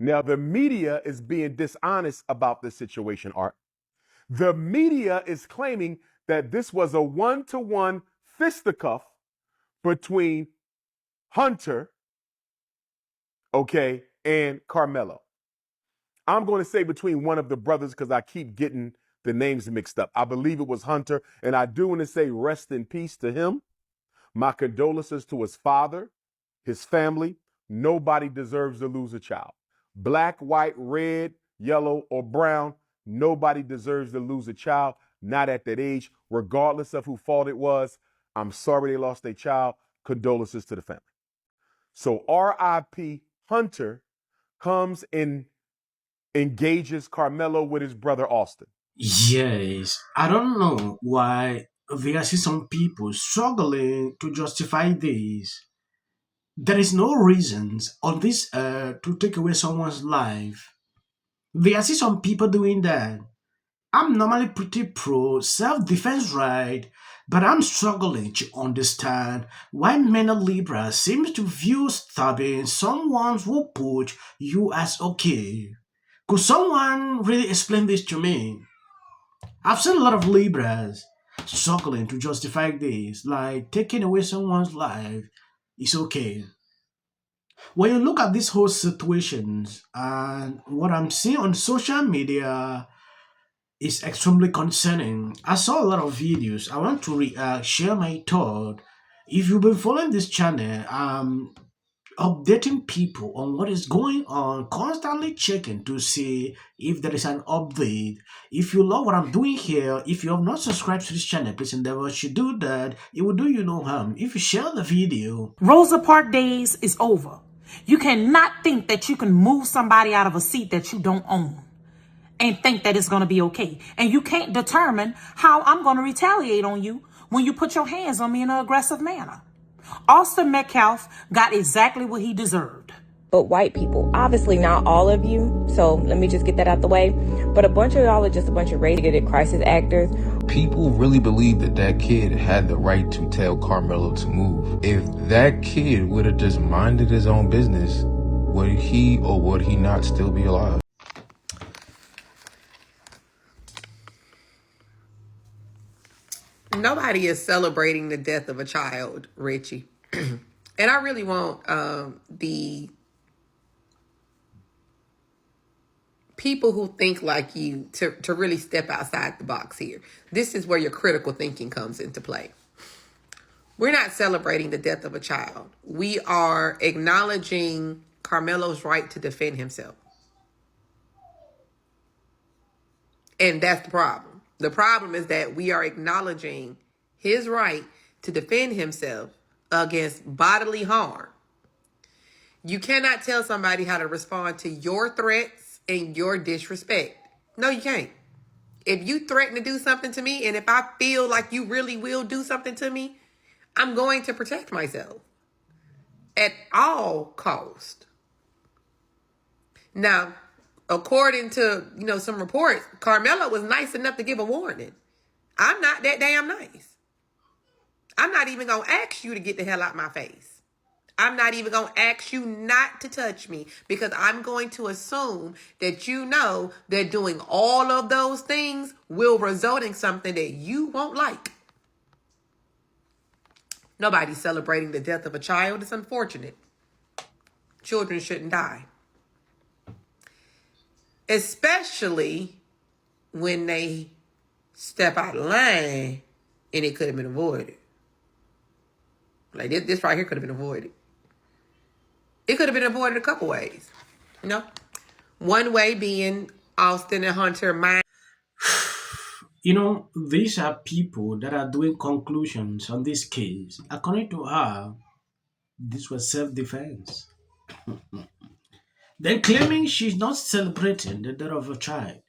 Now, the media is being dishonest about this situation, Art. The media is claiming that this was a one-to-one fisticuff between Hunter, okay, and Karmelo. I'm going to say between one of the brothers because I keep getting the names mixed up. I believe it was Hunter, and I do want to say rest in peace to him. My condolences to his father, his family. Nobody deserves to lose a child. Black, white, red, yellow, or brown, nobody deserves to lose a child, not at that age, regardless of who fault it was. I'm sorry they lost their child. Condolences to the family. So R.I.P. Hunter comes and engages Karmelo with his brother Austin. Yes, I don't know why there see some people struggling to justify this. There is no reasons on this earth to take away someone's life. There see some people doing that. I'm normally pretty pro self-defense right, but I'm struggling to understand why many liberals seem to view stabbing someone who put you as okay. Could someone really explain this to me? I've seen a lot of liberals struggling to justify this, like taking away someone's life is okay. When you look at these whole situations and what I'm seeing on social media is extremely concerning. I saw a lot of videos. I want to share my thought. If you've been following this channel, updating people on what is going on, constantly checking to see if there is an update. If you love what I'm doing here, if you have not subscribed to this channel, please endeavor to do that. It will do you no harm. If you share the video. Rosa Parks days is over. You cannot think that you can move somebody out of a seat that you don't own and think that it's going to be okay. And you can't determine how I'm going to retaliate on you when you put your hands on me in an aggressive manner. Austin Metcalf got exactly what he deserved. But white people, obviously not all of you, so let me just get that out the way, but a bunch of y'all are just a bunch of race-bigoted crisis actors. People really believe that that kid had the right to tell Karmelo to move. If that kid would have just minded his own business, would he or would he not still be alive? Nobody is celebrating the death of a child, Richie. And I really want the people who think like you to really step outside the box here. This is where your critical thinking comes into play. We're not celebrating the death of a child. We are acknowledging Karmelo's right to defend himself. And that's the problem. The problem is that we are acknowledging his right to defend himself against bodily harm. You cannot tell somebody how to respond to your threats and your disrespect. No, you can't. If you threaten to do something to me, and if I feel like you really will do something to me, I'm going to protect myself at all cost. Now, according to, some reports, Karmelo was nice enough to give a warning. I'm not that damn nice. I'm not even going to ask you to get the hell out my face. I'm not even going to ask you not to touch me because I'm going to assume that you know that doing all of those things will result in something that you won't like. Nobody's celebrating the death of a child. It's unfortunate. Children shouldn't die. Especially when they step out of line and it could have been avoided. Like this right here could have been avoided. It could have been avoided a couple ways. One way being Austin and Hunter mind. These are people that are doing conclusions on this case. According to her, this was self-defense. Then claiming she's not celebrating the death of a child.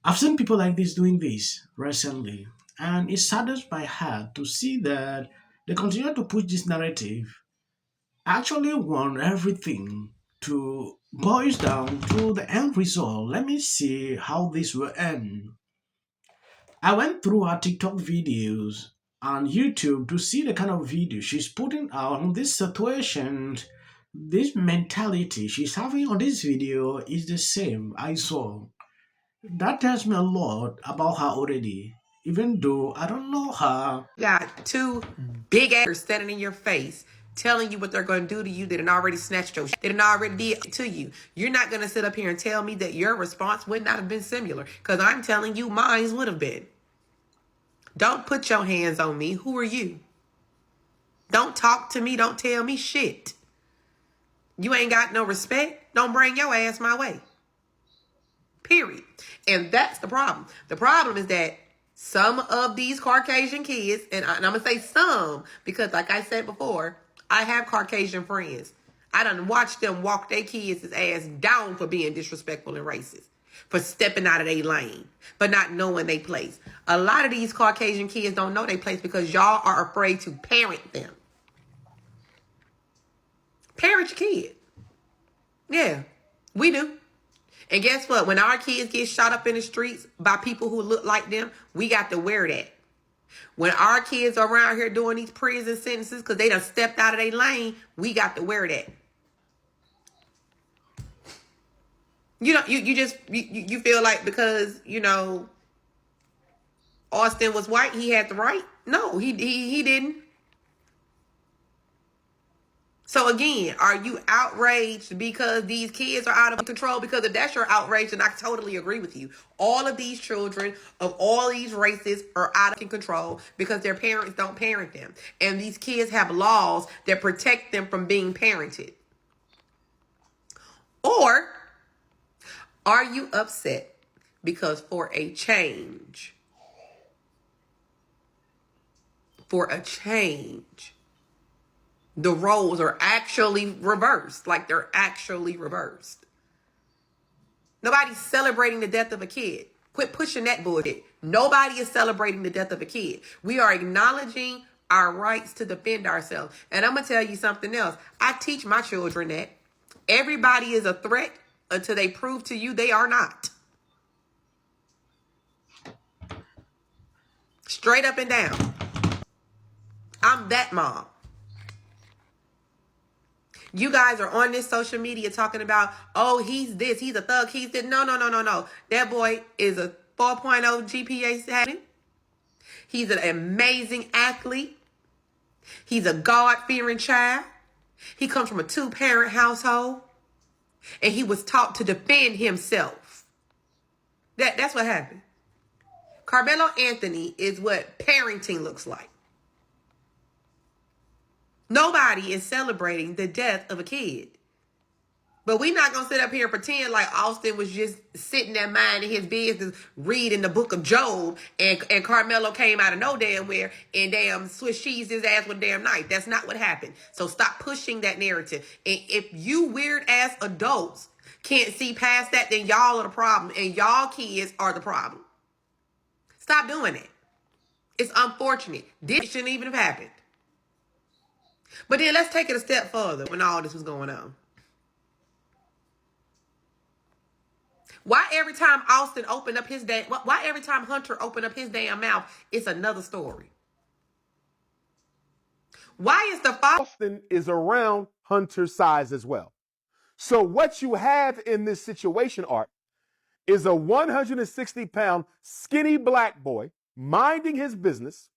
I've seen people like this doing this recently, and it saddens my heart to see that they continue to push this narrative. I actually want everything to boil down to the end result. Let me see how this will end. I went through her TikTok videos on YouTube to see the kind of video she's putting out on this situation. This mentality she's having on this video is the same I saw. That tells me a lot about her already, even though I don't know her. You got two big ass standing in your face telling you what they're going to do to you. They done already snatched your shit. They done already did it to you. You're not going to sit up here and tell me that your response would not have been similar, because I'm telling you mine would have been. Don't put your hands on me. Who are you? Don't talk to me. Don't tell me shit. You ain't got no respect. Don't bring your ass my way. Period. And that's the problem. The problem is that some of these Caucasian kids, and I'm going to say some, because like I said before, I have Caucasian friends. I done watched them walk their kids' ass down for being disrespectful and racist, for stepping out of their lane, for not knowing their place. A lot of these Caucasian kids don't know their place because y'all are afraid to parent them. Parent your kid. Yeah, we do. And guess what? When our kids get shot up in the streets by people who look like them, we got to wear that. When our kids are around here doing these prison sentences because they done stepped out of their lane, we got to wear that. You know, you feel like because, you know, Austin was white, he had the right? No, he didn't. So again, are you outraged because these kids are out of control? Because if that's your outrage, then I totally agree with you. All of these children of all these races are out of control because their parents don't parent them. And these kids have laws that protect them from being parented. Or are you upset because for a change, the roles are actually reversed. Like they're actually reversed. Nobody's celebrating the death of a kid. Quit pushing that bullshit. Nobody is celebrating the death of a kid. We are acknowledging our rights to defend ourselves. And I'm going to tell you something else. I teach my children that everybody is a threat until they prove to you they are not. Straight up and down. I'm that mom. You guys are on this social media talking about, oh, he's this, he's a thug, he's this. No. That boy is a 4.0 GPA having. He's an amazing athlete. He's a God-fearing child. He comes from a 2-parent household. And he was taught to defend himself. That's what happened. Karmelo Anthony is what parenting looks like. Nobody is celebrating the death of a kid. But we're not going to sit up here and pretend like Austin was just sitting there minding his business, reading the book of Job, and Karmelo came out of no damn where and damn Swiss cheesed his ass with a damn knife. That's not what happened. So stop pushing that narrative. And if you weird-ass adults can't see past that, then y'all are the problem, and y'all kids are the problem. Stop doing it. It's unfortunate. This shouldn't even have happened. But then let's take it a step further when all this was going on. Why every time Austin opened up his why every time Hunter opened up his damn mouth, it's another story? Why is the father... Austin is around Hunter's size as well. So what you have in this situation, Art, is a 160-pound skinny black boy minding his business.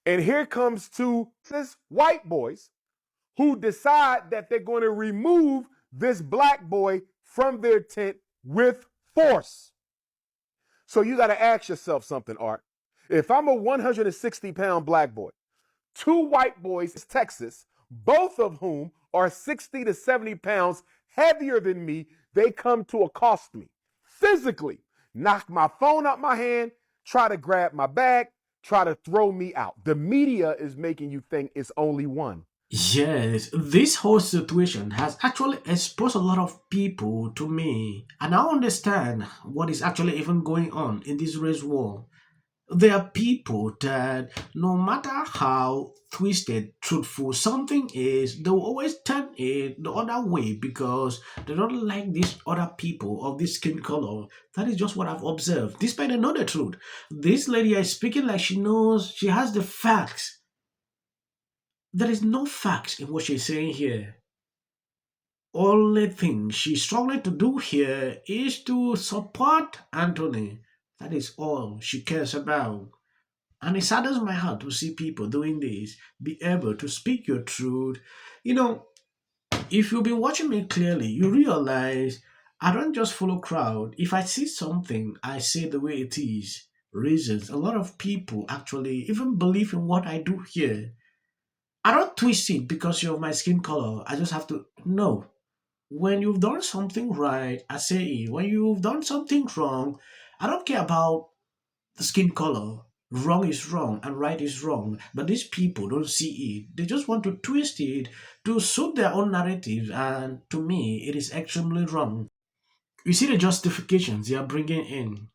And here comes two white boys who decide that they're going to remove this black boy from their tent with force. So you got to ask yourself something, Art. If I'm a 160-pound black boy, two white boys in Texas, both of whom are 60 to 70 pounds heavier than me, they come to accost me physically, knock my phone out my hand, try to grab my bag, try to throw me out. The media is making you think it's only one. Yes, this whole situation has actually exposed a lot of people to me, and I understand what is actually even going on in this race war. There are people that no matter how twisted, truthful something is, they will always turn it the other way because they don't like these other people of this skin color. That is just what I've observed. Despite they know the truth, this lady is speaking like she knows, she has the facts. There is no facts in what she's saying here. only thing she's struggling to do here is to support Anthony. That is all she cares about. And it saddens my heart to see people doing this, be able to speak your truth. You know, if you've been watching me clearly, you realize I don't just follow crowd. If I see something, I say the way it is. Reasons. A lot of people actually even believe in what I do here. I don't twist it because you're of my skin color. I just have to know. When you've done something right, I say it. When you've done something wrong, I don't care about the skin color. Wrong is wrong and right is wrong. But these people don't see it. They just want to twist it to suit their own narrative. And to me, it is extremely wrong. You see the justifications they are bringing in.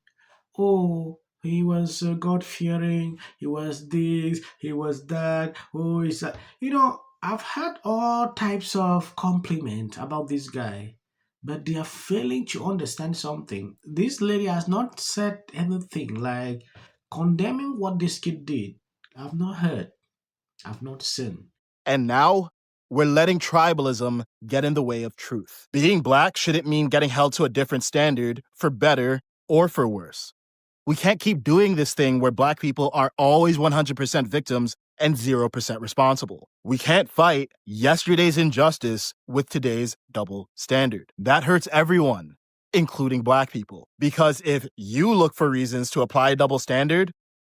Oh, he was God fearing, he was this, he was that, oh, he's that. I've heard all types of compliment about this guy, but they are failing to understand something. This lady has not said anything like condemning what this kid did. I've not heard, I've not seen. And now, we're letting tribalism get in the way of truth. Being black shouldn't mean getting held to a different standard, for better or for worse. We can't keep doing this thing where black people are always 100% victims and 0% responsible. We can't fight yesterday's injustice with today's double standard. That hurts everyone, including black people. Because if you look for reasons to apply a double standard,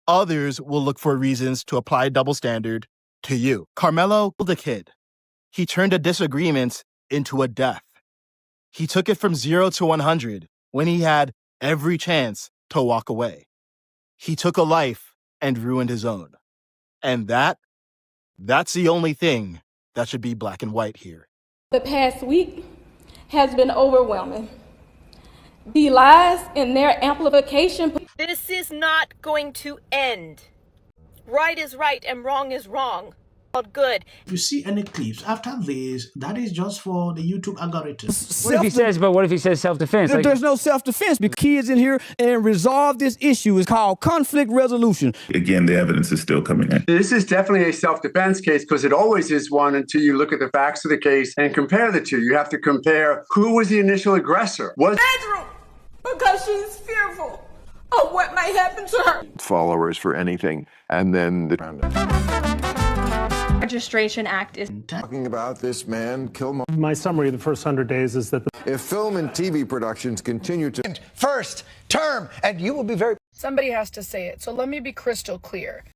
others will look for reasons to apply a double standard to you. Karmelo killed a kid. He turned a disagreement into a death. He took it from 0 to 100 when he had every chance to walk away. He took a life and ruined his own. And that's the only thing that should be black and white here. The past week has been overwhelming. The lies and their amplification. This is not going to end. Right is right and wrong is wrong. All good. If you see any clips after this, that is just for the YouTube algorithm. What if he says self-defense? There's no self-defense because kids in here and resolve this issue is called conflict resolution. Again, the evidence is still coming in. This is definitely a self-defense case because it always is one until you look at the facts of the case and compare the two. You have to compare who was the initial aggressor. Bedroom, because she's fearful of what might happen to her. Followers for anything, and then the Registration Act is talking about this man kill. My summary of the first 100 days is that if film and TV productions continue to first term, and you will be very. Somebody has to say it, so let me be crystal clear.